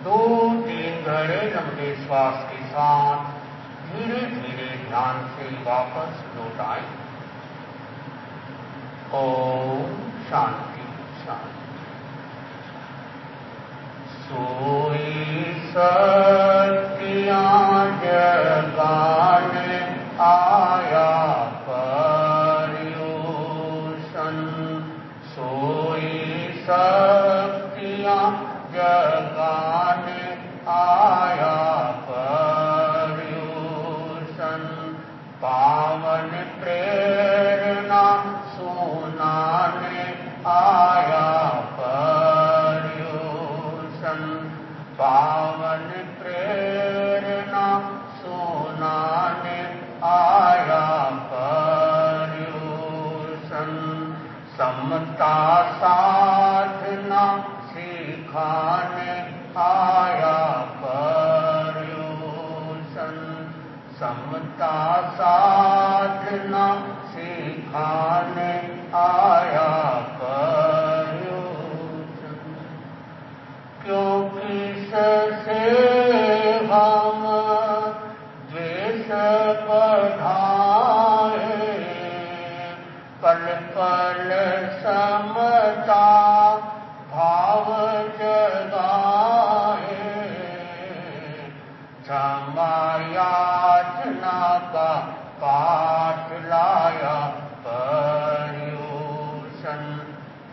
2-3 घड़े लंबे श्वास के साथ धीरे धीरे ध्यान से वापस लौट आए। ओम शांति शांति। सोई सत्या जगाने आया पर्युषण, सोई सत्या जगाने आया पर्युषण, पावन प्रेरणा सुनाने आया पर्युषण, पावन प्रेरणा सुनाने आया पर्युषण, समता साधना सिखाने आया पर्युषण, समता साधना सिखाने आया पर्युषण, क्योंकि इससे हम द्वेष बढ़ाए, पल पल समता भाव जगाए, क्षमा याचना का पाठ लाया पर्युषण,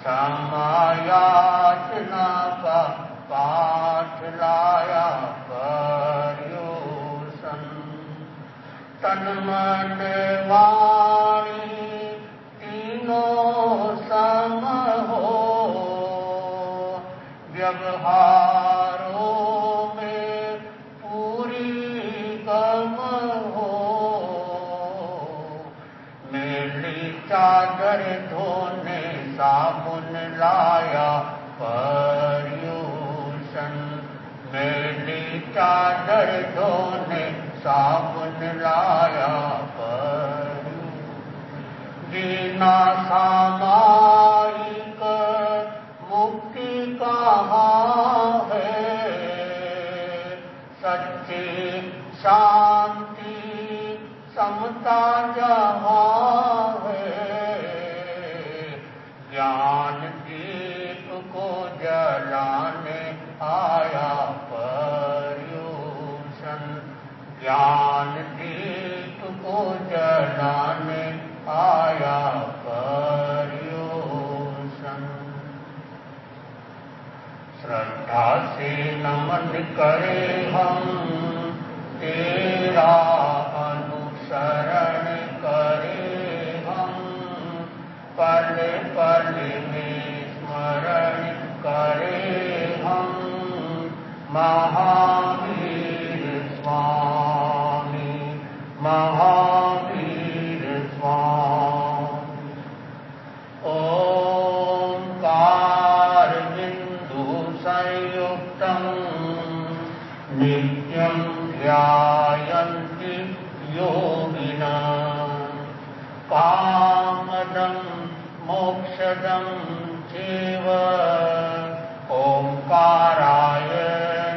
क्षमा याचना का पाठ लाया पर्युषण, तन मन वाणी तीनों सम हो, व्यवहारों में पूरी गम हो, मेली चादर धोने साबुन लाया पर्युषण, मेली चादर धोने साबुन लाया पर्युषण, बिना सामायिक मुक्ति कहाँ है, सच्ची शांति समता जहाँ है, ज्ञान दीप को जलाने आया पर्युषण, ज्ञान दीप को जलाने आया पर्युषण, श्रद्धा से नमन करे हम तेरा अनुसरण करे हम, पल पल में स्मरण करे हम, महावीर स्वामी महावीर स्वामी। ओंकार बिंदु संयुक्तं नित्यं ध्यायन्ति योगिनः, कामदं मोक्षदं चैव, ओंकाराय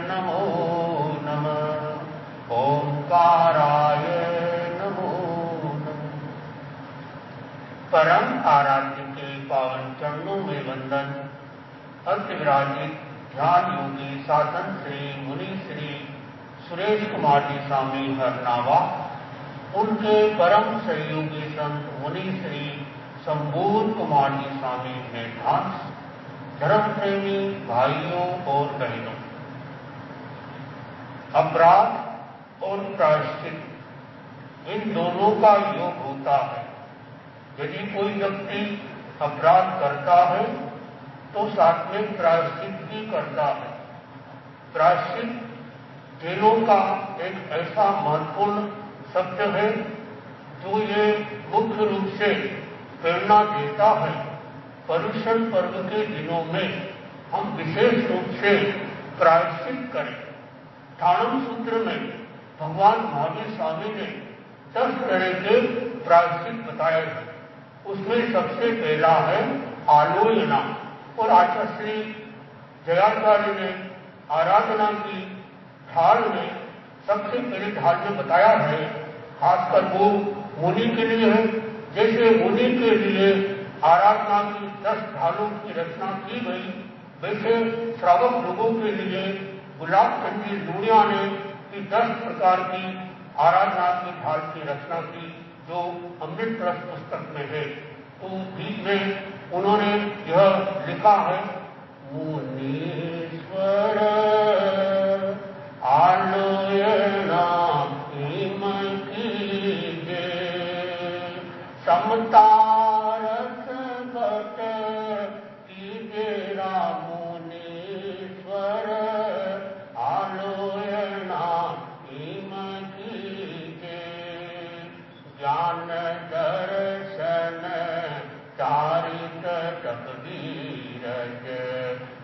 नमो नमः, ओंकाराय नमो नमः। परम आराध्य के पावन चरणों में वंदन। अद्य विराजित ध्यान योगी साधन श्री मुनि श्री सुरेश कुमार जी स्वामी हरनावा, उनके परम सहयोगी संत मुनि श्री संबूध कुमार जी स्वामी मेधांश, धर्म प्रेमी भाइयों और बहनों, अपराध और प्रायश्चित इन दोनों का योग होता है। यदि कोई व्यक्ति अपराध करता है तो साथ में प्रायश्चित भी करता है। प्रायश्चित खेलों का एक ऐसा महत्वपूर्ण शब्द है जो ये मुख्य रूप से प्रेरणा देता है। पर्युषण पर्व के दिनों में हम विशेष रूप से प्रायश्चित करें। ठाणम सूत्र में भगवान महावीर स्वामी ने 10 तरह के प्रायश्चित बताए हैं। उसमें सबसे पहला है आलोयना, और आचार्य श्री जयाचार्य ने आराधना की ढाल में सबसे पहले ढाल में बताया है, खासकर वो मुनि के लिए है। जैसे मुनि के लिए आराधना की 10 ढालों की रचना की गई, वैसे श्रावक लोगों के लिए गुलाब चंद जी लूणिया ने 10 प्रकार की आराधना की ढाल की रचना की, जो अमृत रस पुस्तक में है। तो बीच में उन्होंने यह लिखा है, मुनीश्वर आलोयना हिम कीजे, समता रस घट कीजे राम। मुनीश्वर आलोयना हिम कीजे, ज्ञान दर्शन चारित तकबीरज,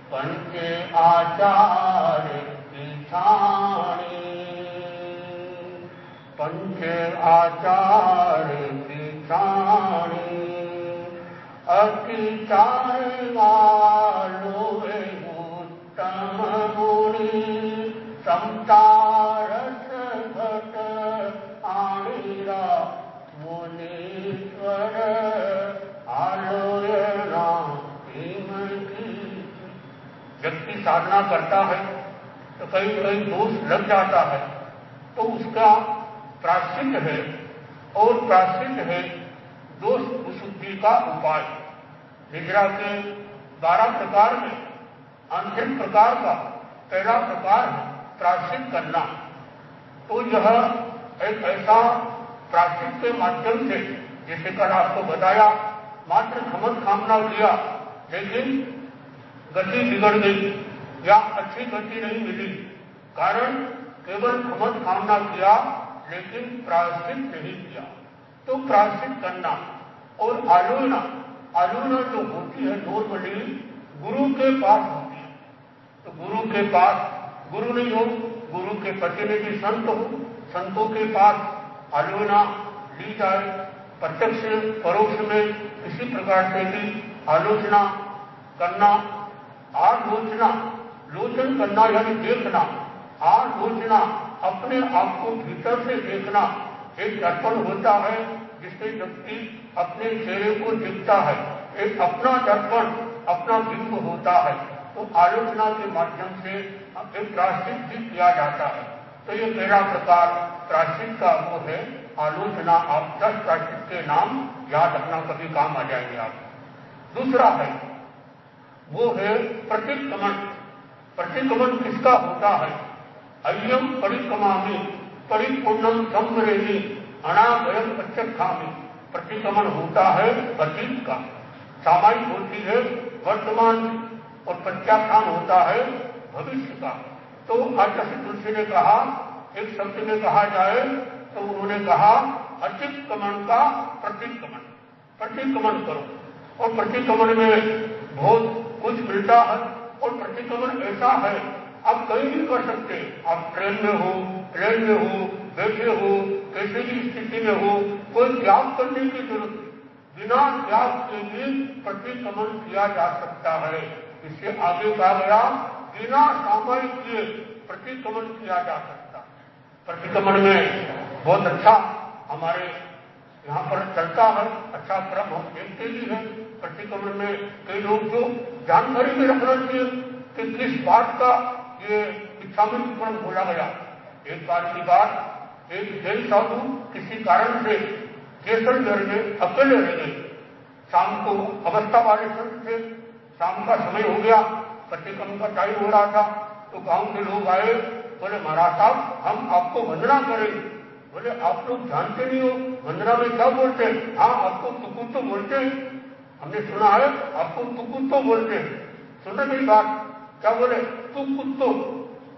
पंच आचार पीछाणी, पंच आचार पीछाणी, अति चार वालो उत्तम मुनि, समता रस घट आणीरा। मुनीश्वर आलोयना हिम की। व्यक्ति साधना करता है तो कहीं कहीं दोष लग जाता है, तो उसका प्रायश्चित है, और प्रायश्चित है दोष विशुद्धि का उपाय। निद्रा के 12 प्रकार में अंतिम प्रकार का पहला प्रकार है प्रायश्चित करना। तो यह एक ऐसा प्रायश्चित के माध्यम से, जैसे कल आपको बताया, मात्र खमन कामना किया लेकिन गति बिगड़ गई या अच्छी गति नहीं मिली, कारण केवल खमन कामना किया लेकिन प्रायश्चित नहीं किया। तो प्रायश्चित करना और आलोचना, आलोचना जो होती है नॉर्मली गुरु के पास होती है। तो गुरु के पास, गुरु नहीं हो, गुरु के प्रतिनिधि संत हो, संतों के पास आलोचना ली जाए। प्रत्यक्ष परोक्ष में किसी प्रकार से भी आलोचना करना, आलोचना, लोचन करना यानी देखना, आलोचना अपने आप को भीतर से देखना। एक दर्पण होता है जिससे व्यक्ति अपने चेहरे को देखता है, एक अपना दर्पण, अपना बिंब होता है। तो आलोचना के माध्यम से एक प्रायश्चित भी किया जाता है। तो ये पहला प्रकार प्रायश्चित का वो है आलोचना। आप 10 प्रायश्चित के नाम याद रखना, कभी काम आ जाएंगे आप। दूसरा है वो है प्रतिक्रमण। प्रतिक्रमण किसका होता है? अय्यम परिक्रमामी परिपूर्णम संवरेमी अनाभयम प्रत्यक्षामी। प्रतिक्रमण होता है अतीत का, सामायिक होती है वर्तमान की, और प्रत्याख्यान होता है भविष्य का। तो आचार्य तुलसी ने कहा, एक शब्द में कहा जाए तो उन्होंने कहा अतिक्रमण का प्रतिक्रमण। प्रतिक्रमण करो, और प्रतिक्रमण में बहुत कुछ मिलता है। और प्रतिक्रमण ऐसा है आप कहीं भी कर सकते, आप ट्रेन में हो, प्लेन में हो, बैठे हो, कैसे भी स्थिति में हो, कोई त्याग करने की जरूरत नहीं। बिना त्याग के भी प्रतिक्रमण किया जा सकता है। इससे आगे कहा गया बिना सामयिक किए प्रतिक्रमण किया जा सकता। प्रतिक्रमण में बहुत अच्छा हमारे यहाँ पर चलता है, अच्छा क्रम हम देखते भी हैं। प्रतिक्रमण में कई लोग जो जानकारी में रखना चाहिए कि किस बात का ये इच्छामृत बोला गया। एक बार की बात, एक जैन साधु किसी कारण से जैसलमेर में अकेले रह गए। शाम को अवस्था वाले संत थे, शाम का समय हो गया, प्रतिक्रमण का टाइम हो रहा था। तो गांव के लोग आए, बोले महाराज साहब हम आपको वंदना करेंगे। बोले आप लोग जानते नहीं हो वंदना में क्या बोलते हैं? हाँ आपको तुकुत्तो बोलते हैं, हमने सुना है आपको तुकुत्तो बोलते हैं। सुना मेरी बात? क्या बोले? तुकुत्तो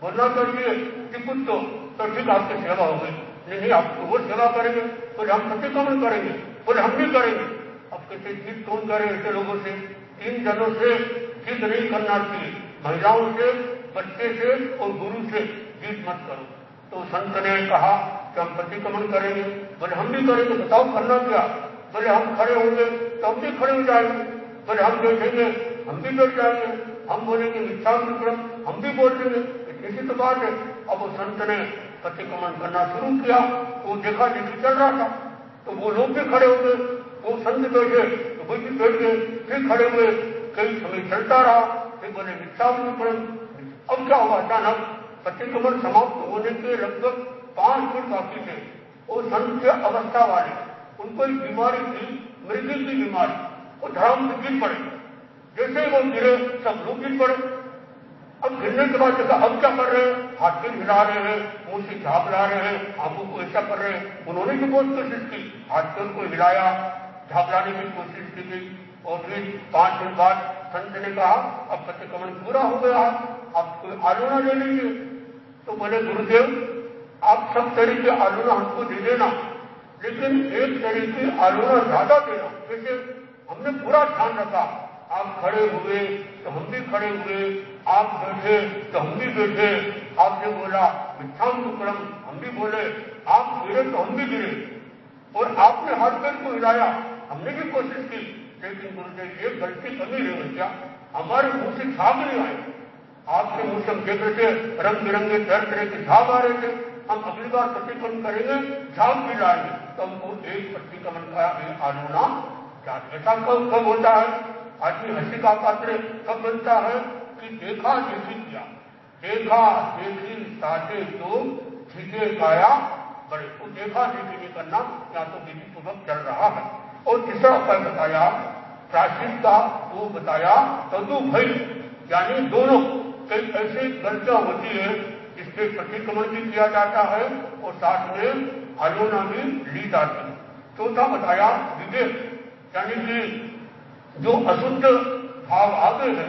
बोलना चाहिए, तिकुत्तो। तो ठीक आपकी सेवा हो गई। नहीं आपको वो सेवा करेंगे, बोले हम प्रतिक्रमण करेंगे। बोले हम भी करेंगे। अब कैसे जीत कौन करे ऐसे लोगों से? 3 जनों से जीत नहीं करना चाहिए, महिलाओं से, बच्चे से और गुरु से जीत मत करो। तो संत ने कहा कि हम प्रतिक्रमण करेंगे। बोले हम भी करेंगे। बताओ करना क्या? बोले हम खड़े होंगे तो हम भी खड़े हो जाएंगे। बोले हम बैठेंगे हम भी बैठ जाएंगे, हम बोलेंगे मिथ्याम विक्रम हम भी बोल देंगे, इसी तो बात है। अब वो संत ने प्रतिक्रमण करना शुरू किया, वो देखा देखी चल रहा था, तो वो लोग भी खड़े हो गए, वो संत बैठे तो वो भी बैठ गए, फिर खड़े हुए, कई समय चलता रहा, फिर बोले मिथ्याम विक्रम। अब क्या हुआ, अचानक प्रतिक्रमण समाप्त होने के लगभग 5 मिनट बाकी थे। वो संत के अवस्था वाले, उनको एक बीमारी थी, मृत्यु की बीमारी, वो धड़ाम से गिर पड़े, जैसे ही वो गिरे सब लोग गिर पड़े। अब गिरने के बाद देखा अब क्या कर रहे हैं, हाथ भी हिला रहे हैं, मुंह से झाप ला रहे हैं, आंखों को ऐसा कर रहे हैं। उन्होंने भी बहुत कोशिश की, हाथ पैर को हिलाया, झाप लाने की कोशिश की गई, और फिर 5 मिनट बाद संत ने कहा अब प्रतिक्रमण पूरा हो गया, अब कोई आलोना ले लीजिए। तो बोले गुरुदेव आप सब तरह के आलोना हमको दे देना, लेकिन एक तरह की आलोना ज्यादा देना। जैसे हमने पूरा ध्यान रखा, आप खड़े हुए तो हम भी खड़े हुए, आप बैठे तो हम भी बैठे, आपने बोला मिथ्याम विक्रम हम भी बोले, आप गिरे तो हम भी गिरे, और आपने हाथ पैर को हिलाया, हमने भी कोशिश की, लेकिन गुरुदेव एक गलती कमी रही है क्या, हमारे मुंह से झाग नहीं आए, आपके मुंह से हम देख रहे थे रंग बिरंगे तरह के झाग आ रहे थे, हम अगली बार प्रतिक्रमण करेंगे झाग भी लाएंगे तो हमको एक प्रतिक्रमण का आलोना क्या। ऐसा कब होता है, आदमी हंसी का पात्र कब बनता है कि देखा देखी किया, देखा देखी साथे तो ठीके काया बड़े, को देखा देखी नहीं करना, या तो विधि पूर्वक चल रहा है। और तीसरा उपाय बताया प्राचीन का, वो बताया तदु भई, यानी दोनों कई ऐसी गलतियां होती है जिसके प्रतिक्रमण भी किया जाता है और साथ में आलोना भी ली जाती है। चौथा बताया विवेक, यानी कि जो अशुद्ध भाव आगे है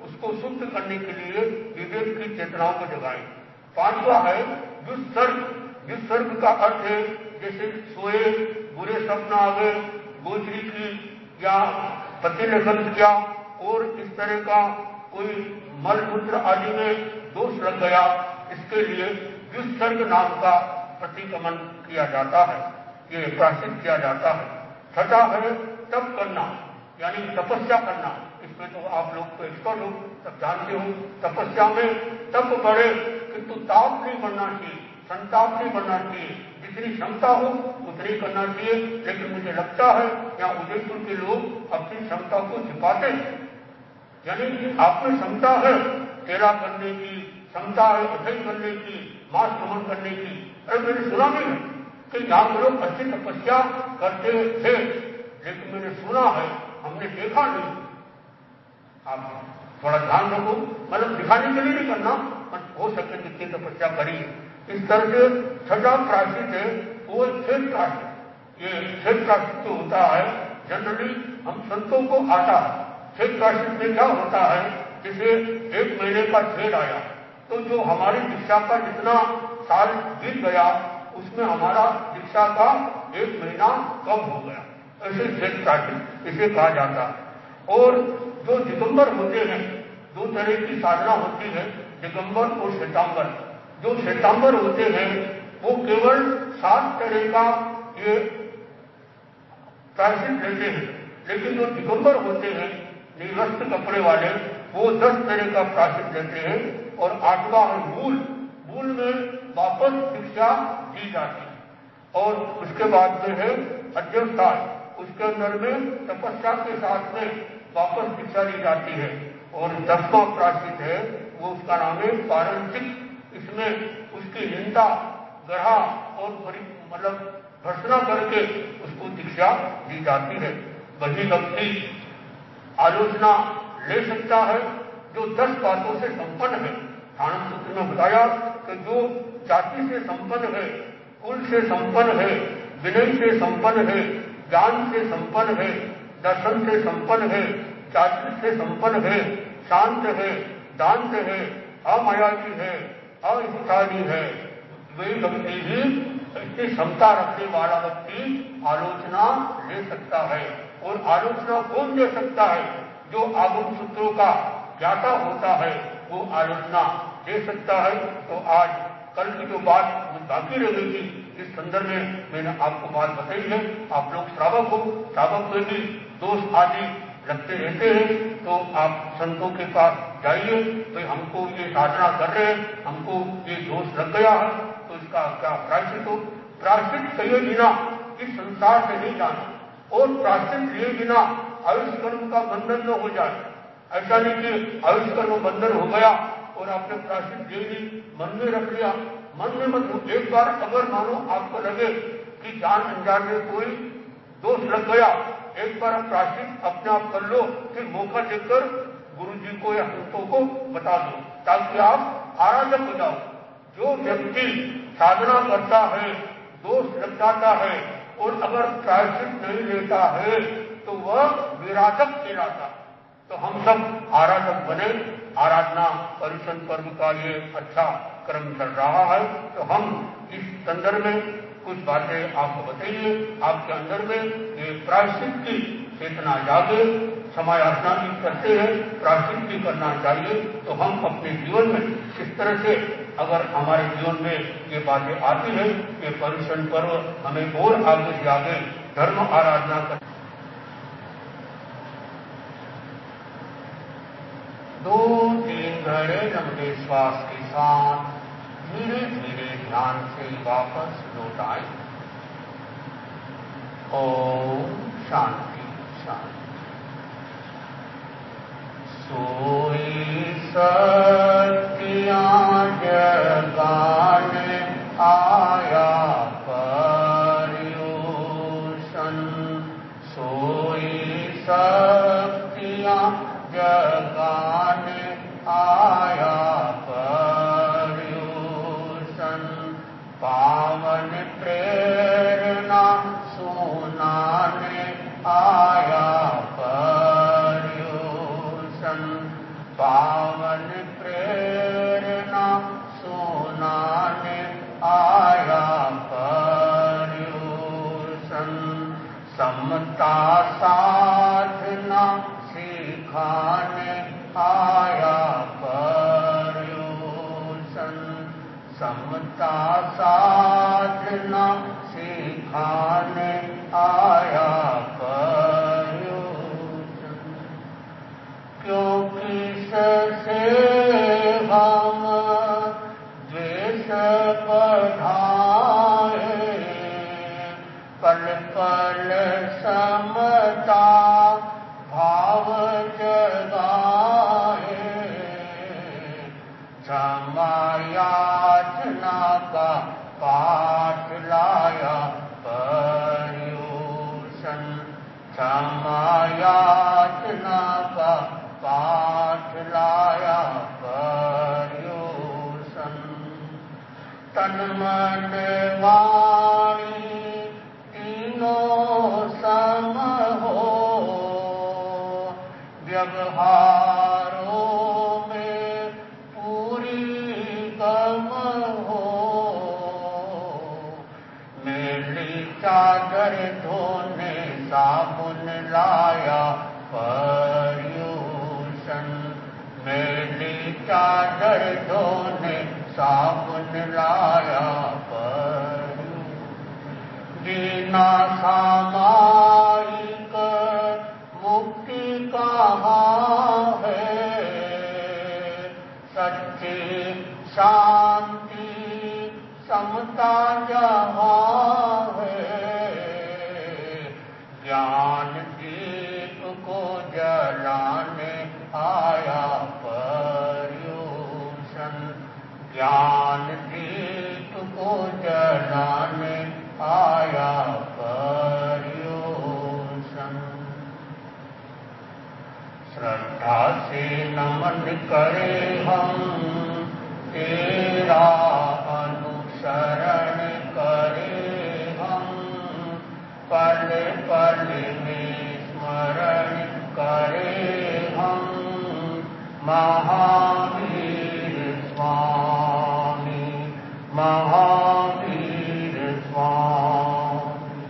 उसको शुद्ध करने के लिए विवेक की चेतनाओं को जगाए। 5वां है दुस्सर्ग, दुस्सर्ग का अर्थ है जैसे सोए, बुरे सपना आ गए, गोचरी की या पति ने गलत किया, और इस तरह का कोई मलमूत्र आदि में दोष लग गया, इसके लिए दुस्सर्ग नाम का प्रतिक्रमण किया जाता है, ये प्रायश्चित किया जाता है। 6वां है तप करना, यानी तपस्या करना, इसमें तो आप लोग तो एक्सपर्ट हो, तब जानते हो, तपस्या में तप बढ़े किंतु ताप नहीं बढ़ना चाहिए, संताप नहीं बढ़ना चाहिए, जितनी क्षमता हो उतनी करना चाहिए। लेकिन मुझे लगता है यहाँ उदयपुर के लोग अपनी क्षमता को छिपाते हैं, यानी आपकी क्षमता है तेरा करने की, क्षमता है अध्ययन करने की, मास भ्रमण करने की। अरे मैंने सुना भी है कि यहाँ के लोग अच्छी तपस्या करते थे, लेकिन मैंने सुना है, हमने देखा नहीं। आप थोड़ा ध्यान रखो, मतलब दिखाने के लिए नहीं करना, पर हो सके जितनी तपस्या करी। इस तरह से 6वां प्रायश्चित है वो क्षेत्र प्रायश्चित। ये क्षेत्र प्रायश्चित होता है जनरली हम संतों को आता है। क्षेत्र प्रायश्चित में क्या होता है, जैसे 1 महीने का छेद आया तो जो हमारी दीक्षा का जितना साल बीत गया उसमें हमारा दीक्षा का 1 महीना कम हो गया, ऐसे क्षेत्र प्रायश्चित इसे कहा जाता है। और जो दिगंबर होते हैं, 2 तरह की साधना होती है, दिगंबर और श्वेतांबर। जो श्वेतांबर होते हैं वो केवल 7 तरह का ये प्रायश्चित लेते हैं, लेकिन जो दिगंबर होते हैं निर्वस्त्र कपड़े वाले, वो 10 तरह का प्रायश्चित लेते हैं। और 8वां है मूल, मूल में वापस दीक्षा दी जाती है। और उसके बाद में है अध्यवसाय, उसके अंदर में तपस्या के साथ में वापस दीक्षा दी जाती है। और 10वां प्रायश्चित है वो उसका नाम है पारंचिक, इसमें उसकी निंदा, ग्रहा और मतलब भर्सना करके उसको दीक्षा दी जाती है। वही व्यक्ति आलोचना ले सकता है जो 10 बातों से संपन्न है। ठाणम सूत्र में बताया कि जो जाति से संपन्न है, कुल से संपन्न है, विनय से संपन्न है, ज्ञान से संपन्न है, दर्शन से संपन्न है, चारित्र से संपन्न है, शांत है, दांत है, अमायावी है, अहिंसादी है, वे व्यक्ति ही इतनी क्षमता रखने वाला व्यक्ति आलोचना ले सकता है। और आलोचना कौन दे सकता है? जो आगम सूत्रों का ज्ञाता होता है वो आलोचना दे सकता है। तो आज कल की जो बात बाकी रहेगी, इस संदर्भ में मैंने आपको बात बताई है। आप लोग श्रावक हो, श्रावक में भी दोष आदि लगते रहते हैं, तो आप संतों के पास जाइए, तो हमको ये साधना कर रहे हैं, हमको ये दोष लग गया है, तो इसका क्या प्रायश्चित हो। प्रायश्चित किए बिना इस संसार से नहीं जाना, और प्रायश्चित लिए बिना आयुष कर्म का बंधन न हो जाए। ऐसा नहीं कि आयुष कर्म बंधन हो गया और आपने प्रायश्चित दे दी, मन में रख लिया। मन में मत, एक बार अगर मानो आपको लगे कि जान अनजान में कोई दोष लग गया, एक बार प्रायश्चित अपने आप कर लो, फिर मौका देकर गुरु जी को या संतों को बता दो, ताकि आप आराधक हो जाओ। जो व्यक्ति साधना करता है, दोष लग जाता है और अगर प्रायश्चित नहीं लेता है, तो वह विराधक कहलाता। तो हम सब आराधक बने। आराधना परिषद पर्व का ये अच्छा क्रम चल रहा है, तो हम इस संदर्भ में कुछ बातें आपको बताइए। आपके अंदर में ये प्रायश्चित की चेतना जागे, समायाचना भी करते हैं, प्रायश्चित भी करना चाहिए। तो हम अपने जीवन में इस तरह से अगर हमारे जीवन में ये बातें आती है, ये परिषद पर्व हमें और आगे से आगे धर्म आराधना कर 2-3 घड़े लंबे श्वास के साथ धीरे धीरे ध्यान से वापस लौट आए। ओम शांति शांति। सोई सत्या जगाने आया पर्युषण, सोई सत्या जगाने आया पर्युषण, पावन प्रेरणा सुनाने आया पर्युषण, पावन प्रेरणा सुनाने आया पर्युषण, समता साधना सिखाने आया पर्युषण, समता साधना सिखाने आया पर्युषण। क्योंकि इससे हम द्वेष बढ़ाए, पल पल समता भाव जगाए, क्षमायाचना का पाठ लाया पर्युषण, क्षमायाचना का पाठ लाया पर्युषण। तन मन वाणी तीनों सम हो, व्यवहारों में पूरी गम हो, मेरी चादर धोने साबुन लाया पर्युषण, मेरी चादर धोने साबुन लाया पर्युषण। बिना सामायिक मुक्ति कहाँ है, सच्ची शांति समता जहाँ है, ज्ञान दीप को जलाने आया पर्युषण, ज्ञान दीप को जलाने आया पर्युषण। श्रद्धा से नमन करे हम, तेरा अनुसरण करे हम, पल पल में स्मरण करे हम, महावीर स्वामी, महावीर स्वामी।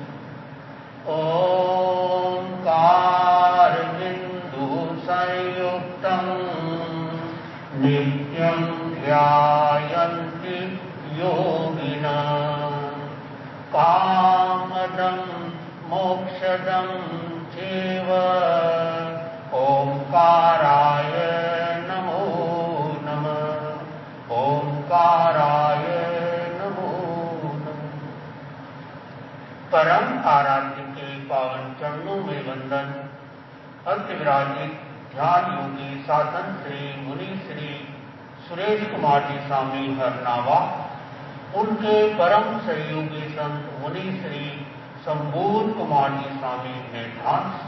ओंकार बिंदु संयुक्तम् नित्यं ध्यायन्ति योगिनः, कामदं मोक्षदं चैव ओंकाराय नमो नमः। ओंकाराय नमो नमः। परम आराध्य के पावन चरणों में वंदन। अद्य विराजित ध्यान योगी साधन श्री मुनि श्री सुरेश कुमार जी स्वामी हरनावा, उनके परम सहयोगी संत मुनि श्री संबूध कुमार जी स्वामी मेधांश,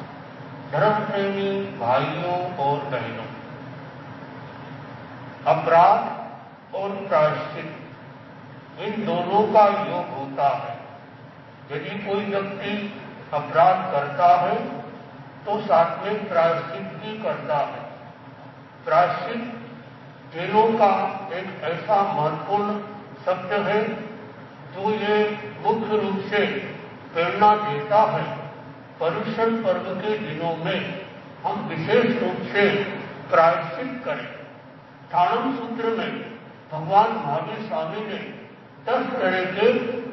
धर्म प्रेमी भाइयों और बहनों, अपराध और प्रायश्चित इन दोनों का योग होता है। यदि कोई व्यक्ति अपराध करता है तो साथ में प्रायश्चित भी करता है। प्रायश्चित जेलों का एक ऐसा महत्वपूर्ण शब्द है जो ये मुख्य रूप से प्रेरणा देता है। पर्युषण पर्व के दिनों में हम विशेष रूप से प्रायश्चित करें। ठाणम सूत्र में भगवान महावीर स्वामी ने 10 तरह के